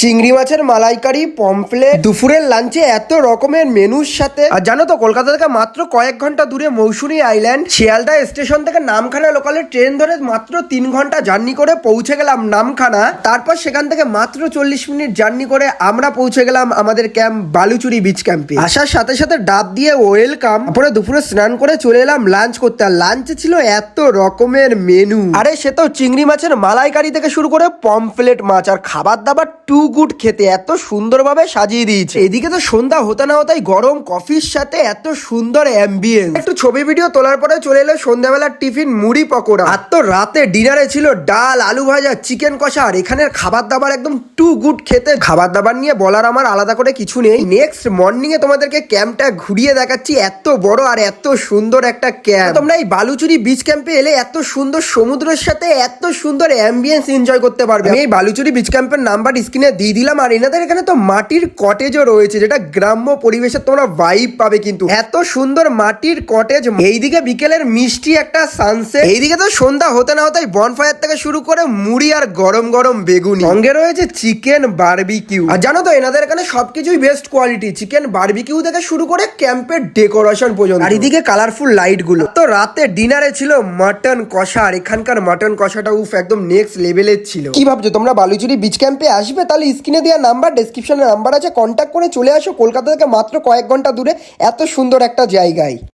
চিংড়ি মাছের মালাইকারি, পমফ্লেট, দুপুরের লাঞ্চে এত রকমের মেনুর সাথে। আর জানো তো কলকাতা থেকে মাত্র কয়েক ঘন্টা দূরে মৌসুমী আইল্যান্ড শিয়ালদা স্টেশন থেকে নামখানা লোকালের ট্রেন ধরে মাত্র 3 ঘন্টা জার্নি করে পৌঁছে গেলাম নামখানা। তারপর সেখান থেকে মাত্র 40 মিনিট জার্নি করে আমরা পৌঁছে গেলাম আমাদের ক্যাম্প বালুচুরি বিচ ক্যাম্পে। আসার সাথে সাথে ডাব দিয়ে ওয়েলকাম, তারপরে দুপুরে স্নান করে চলে এলাম লাঞ্চ করতে। আর লাঞ্চে ছিল এত রকমের মেনু, আরে সে তো চিংড়ি মাছের মালাইকারি থেকে শুরু করে পমফ্লেট মাছ, আর খাবার দাবার টু গুড খেতে, এত সুন্দরভাবে সাজিয়ে দিয়েছে। এদিকে তো সন্ধ্যা হতে না হতেই গরম কফির সাথে এত সুন্দর অ্যাম্বিয়েন্স। একটু ছবি ভিডিও তোলার পরে চলে এলো সন্ধ্যাবেলার টিফিন মুড়ি পকোড়া। আর তো রাতে ডিনারে ছিল ডাল, আলু ভাজা, চিকেন কষা। আর এখানের খাবার দাবার একদম টু গুড খেতে। খাবার দাবার নিয়ে বলার আমার আলাদা করে কিছু নেই। নেক্সট মর্নিং এ তোমাদেরকে ক্যাম্পটা ঘুরিয়ে দেখাচ্ছি। এত বড় আর এত সুন্দর একটা ক্যাম্প। তোমরা এই বালুচুরি বিচ ক্যাম্পে এলে এত সুন্দর সমুদ্রের সাথে এত সুন্দর অ্যাম্বিয়েন্স এনজয় করতে পারবে। আমি এই বালুচুরি বিচ ক্যাম্পের নাম্বার স্ক্রিনে দিয়ে দিলাম। আর এনাদের এখানে তো মাটির কটেজও রয়েছে, যেটা গ্রাম্য পরিবেশের তোমরা ভাইব পাবে। কিন্তু এত সুন্দর মাটির কটেজ, এইদিকে বিকেলের মিষ্টি একটা সানসেট, এইদিকে তো সন্ধ্যা হতে না হতেই বনফায়ার থেকে শুরু করে মুড়ি আর গরম গরম বেগুনি, সঙ্গে রয়েছে চিকেন বারবিকিউ। আর জানো তো এনাদের এখানে সবকিছুই বেস্ট কোয়ালিটি, চিকেন বারবিকিউ থেকে শুরু করে ক্যাম্পের ডেকোরেশন পর্যন্ত। আর এদিকে কালারফুল লাইট গুলো। তো রাতে ডিনারে ছিল মাটন কষা। আর এখানকার মাটন কষাটা উফ একদম নেক্সট লেভেলের ছিল। কি ভাবছো তোমরা বালুচুরি বিচ ক্যাম্পে আসবে? তাহলে স্ক্রিনে দেওয়া নাম্বার, ডেসক্রিপশনে নাম্বার আছে, কন্ট্যাক্ট করে চলে আসো। কলকাতা থেকে মাত্র কয়েক ঘন্টা দূরে এত সুন্দর একটা জায়গায়।